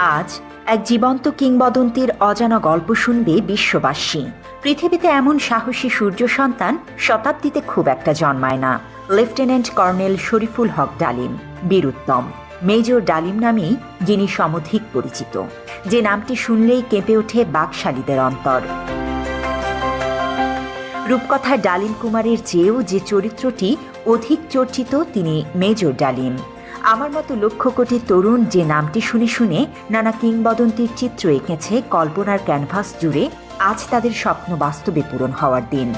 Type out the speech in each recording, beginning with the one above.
আজ এক জীবন্ত কিংবদন্তির অজানা গল্প শুনবে বিশ্ববাসী। পৃথিবীতে এমন সাহসী সূর্য সন্তান শতাব্দীতে খুব একটা জন্মায় না। লেফটেন্যান্ট কর্নেল শরীফুল হক ডালিম, বীরুত্তম মেজর ডালিম নামেই যিনি সমধিক পরিচিত, যে নামটি শুনলেই কেঁপে ওঠে বাকশালীদের অন্তর। রূপকথার ডালিম কুমারের চেয়েও যে চরিত্রটি অধিক চর্চিত তিনি মেজর ডালিম। আমার মতো লক্ষ কোটি তরুণ যে নামটি শুনে শুনে নানা কিংবদন্তির চিত্র এঁকেছে কল্পনার ক্যানভাস জুড়ে, আজ তাদের স্বপ্ন বাস্তবে পূরণ হওয়ার দিন।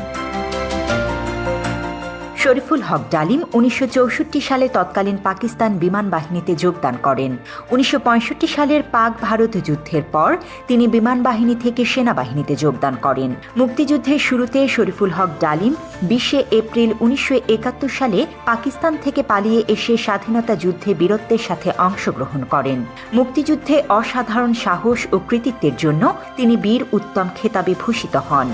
শরীফুল হক ডালিম 1964 সালে তৎকালীন পাকিস্তান বিমান বাহিনীতে যোগদান করেন। 1965 সালের পাক ভারত যুদ্ধের পর তিনি বিমান বাহিনী থেকে সেনাবাহিনীতে যোগদান করেন। মুক্তিযুদ্ধের শুরুতে শরীফুল হক ডালিম 20 এপ্রিল 1971 সালে পাকিস্তান থেকে পালিয়ে এসে স্বাধীনতা যুদ্ধে বীরত্বের সাথে অংশগ্রহণ করেন। মুক্তিযুদ্ধে অসাধারণ সাহস ও কৃতিত্বের জন্য তিনি বীর উত্তম খেতাবে ভূষিত হন।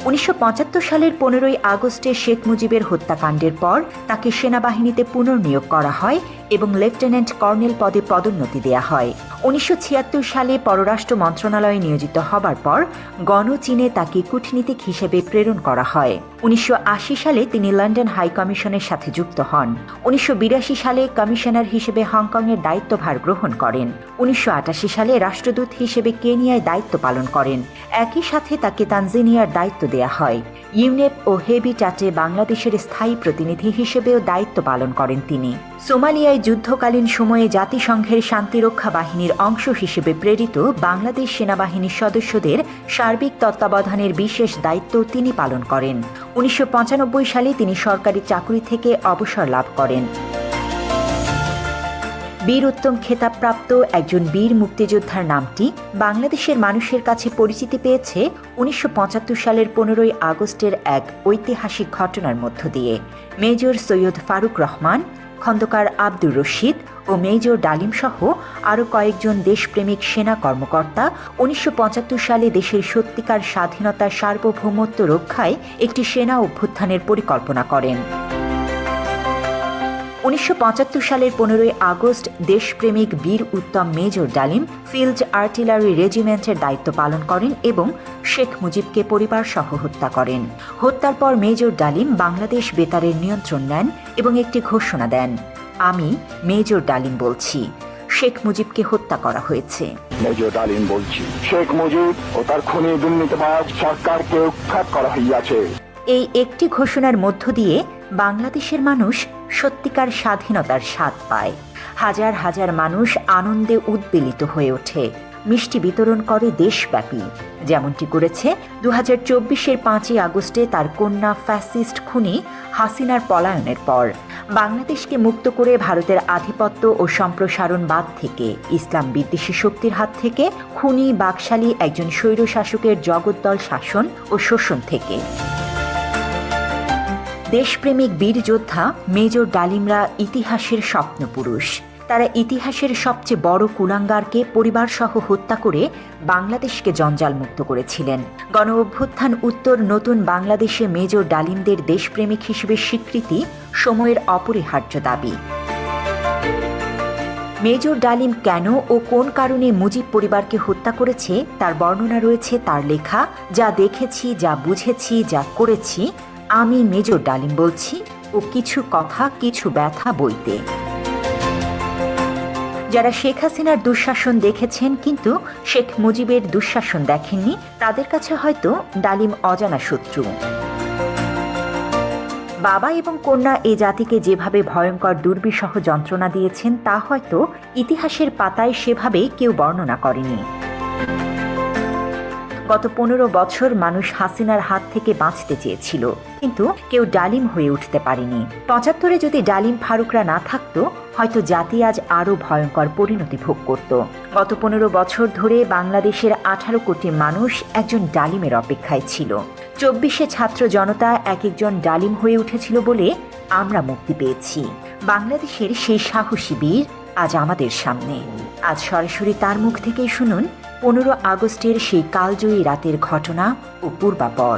1975 সালের 15 আগস্টে শেখ মুজিবের হত্যাকাণ্ডের পর তাকে সেনাবাহিনীতে পুনর্নিয়োগ করা হয় এবং লেফটেন্যান্ট কর্নেল পদে পদোন্নতি দেয়া হয়। 1976 সালে পররাষ্ট্র মন্ত্রণালয়ে নিয়োজিত হবার পর গণচীনে তাকে কূটনীতিক হিসেবে প্রেরণ করা হয়। 1980 সালে তিনি লন্ডন হাই কমিশনের সাথে যুক্ত হন। 1982 সালে কমিশনার হিসেবে হংকংয়ের দায়িত্বভার গ্রহণ করেন। 1988 সালে রাষ্ট্রদূত হিসেবে কেনিয়ায় দায়িত্ব পালন করেন। একই সাথে তাকে তানজানিয়ার দায়িত্ব দেয়া হয়। ইউনেপ ও হেবিটাটে বাংলাদেশের স্থায়ী প্রতিনিধি হিসেবেও দায়িত্ব পালন করেন তিনি। সোমালিয়ায় যুদ্ধকালীন সময়ে জাতিসংঘের শান্তিরক্ষা বাহিনীর অংশ হিসেবে প্রেরিত বাংলাদেশ সেনাবাহিনীর সদস্যদের সার্বিক তত্ত্বাবধানের বিশেষ দায়িত্ব তিনি পালন করেন। 1995 সালে তিনি সরকারি চাকরি থেকে অবসর লাভ করেন। বীর উত্তম খেতাবপ্রাপ্ত একজন বীর মুক্তিযোদ্ধার নামটি বাংলাদেশের মানুষের কাছে পরিচিতি পেয়েছে 1975 সালের 15 আগস্টের এক ঐতিহাসিক ঘটনার মধ্য দিয়ে। মেজর সৈয়দ ফারুক রহমান, খন্দকার আব্দুর রশিদ ও মেজর ডালিম সহ আরও কয়েকজন দেশপ্রেমিক সেনা কর্মকর্তা 1975 সালে দেশের সত্যিকার স্বাধীনতার সার্বভৌমত্ব রক্ষায় একটি সেনা অভ্যুত্থানের পরিকল্পনা করেন। 1975 সালের 15 আগস্ট দেশপ্রেমিক বীর উত্তম মেজর ডালিম ফিল্ড আর্টিলারি রেজিমেন্টের দায়িত্ব পালন করেন এবং শেখ মুজিবকে পরিবার সহ হত্যা করেন। হত্যার পর মেজর ডালিম বাংলাদেশ বেতারের নিয়ন্ত্রণ নেন এবং একটি ঘোষণা দেন, আমি মেজর ডালিম বলছি, শেখ মুজিবকে হত্যা করা হয়েছে। মেজর ডালিম বলছি, শেখ মুজিব ও তার খুনি দুর্নীতিবাজ সরকারকে উৎখাত করা হইয়াছে। এই একটি ঘোষণার মধ্য দিয়ে বাংলাদেশের মানুষ সত্যিকার স্বাধীনতার স্বাদ পায়। হাজার হাজার মানুষ আনন্দে উদ্বেলিত হয়ে ওঠে, মিষ্টি বিতরণ করে দেশব্যাপী, যেমনটি করেছে 2024-এর 5 আগস্টে তার কন্যা ফ্যাসিস্ট খুনি হাসিনার পলায়নের পর। বাংলাদেশকে মুক্ত করে ভারতের আধিপত্য ও সম্প্রসারণবাদ থেকে, ইসলাম বিদ্বেষী শক্তির হাত থেকে, খুনি বাকশালী একজন স্বৈরশাসকের জগদ্দল শাসন ও শোষণ থেকে। দেশপ্রেমিক বীর যোদ্ধা মেজর ডালিমরা ইতিহাসের স্বপ্নপুরুষ। তারা ইতিহাসের সবচেয়ে বড় কুলাঙ্গারকে পরিবারসহ হত্যা করে বাংলাদেশকে জঞ্জালমুক্ত করেছিলেন। গণ অভ্যুত্থান উত্তর নতুন বাংলাদেশে মেজর ডালিমদের দেশপ্রেমিক হিসেবে স্বীকৃতি সময়ের অপরিহার্য দাবি। মেজর ডালিম কেন ও কোন কারণে মুজিব পরিবারকে হত্যা করেছে তার বর্ণনা রয়েছে তার লেখা যা দেখেছি, যা বুঝেছি, যা করেছি, আমি মেজর ডালিম বলছি ও কিছু কথা কিছু ব্যথা বইতে। যারা শেখ হাসিনার দুঃশাসন দেখেছেন কিন্তু শেখ মুজিবের দুঃশাসন দেখেননি, তাদের কাছে হয়তো ডালিম অজানা শত্রু। বাবা এবং কন্যা এ জাতিকে যেভাবে ভয়ঙ্কর দুর্বিষহ যন্ত্রণা দিয়েছেন তা হয়তো ইতিহাসের পাতায় সেভাবে কেউ বর্ণনা করেনি। গত 15 বছর মানুষ হাসিনার হাত থেকে বাঁচতে চেয়েছিল, কিন্তু কেউ ডালিম হয়ে উঠতে পারেনি। 75-এ যদি ডালিম ফারুকরা না থাকতো, হয়তো জাতি আজ আরও ভয়ঙ্কর পরিণতি ভোগ করত। গত 15 বছর ধরে বাংলাদেশের 18 কোটি মানুষ একজন ডালিমের অপেক্ষায় ছিল। 24-এ ছাত্র জনতা এক একজন ডালিম হয়ে উঠেছিল বলে আমরা মুক্তি পেয়েছি। বাংলাদেশের সেই সাহসী বীর আজ আমাদের সামনে। আজ সরাসরি তার মুখ থেকেই শুনুন 15 আগস্টের সেই কালজয়ী রাতের ঘটনা ও পূর্বাপর।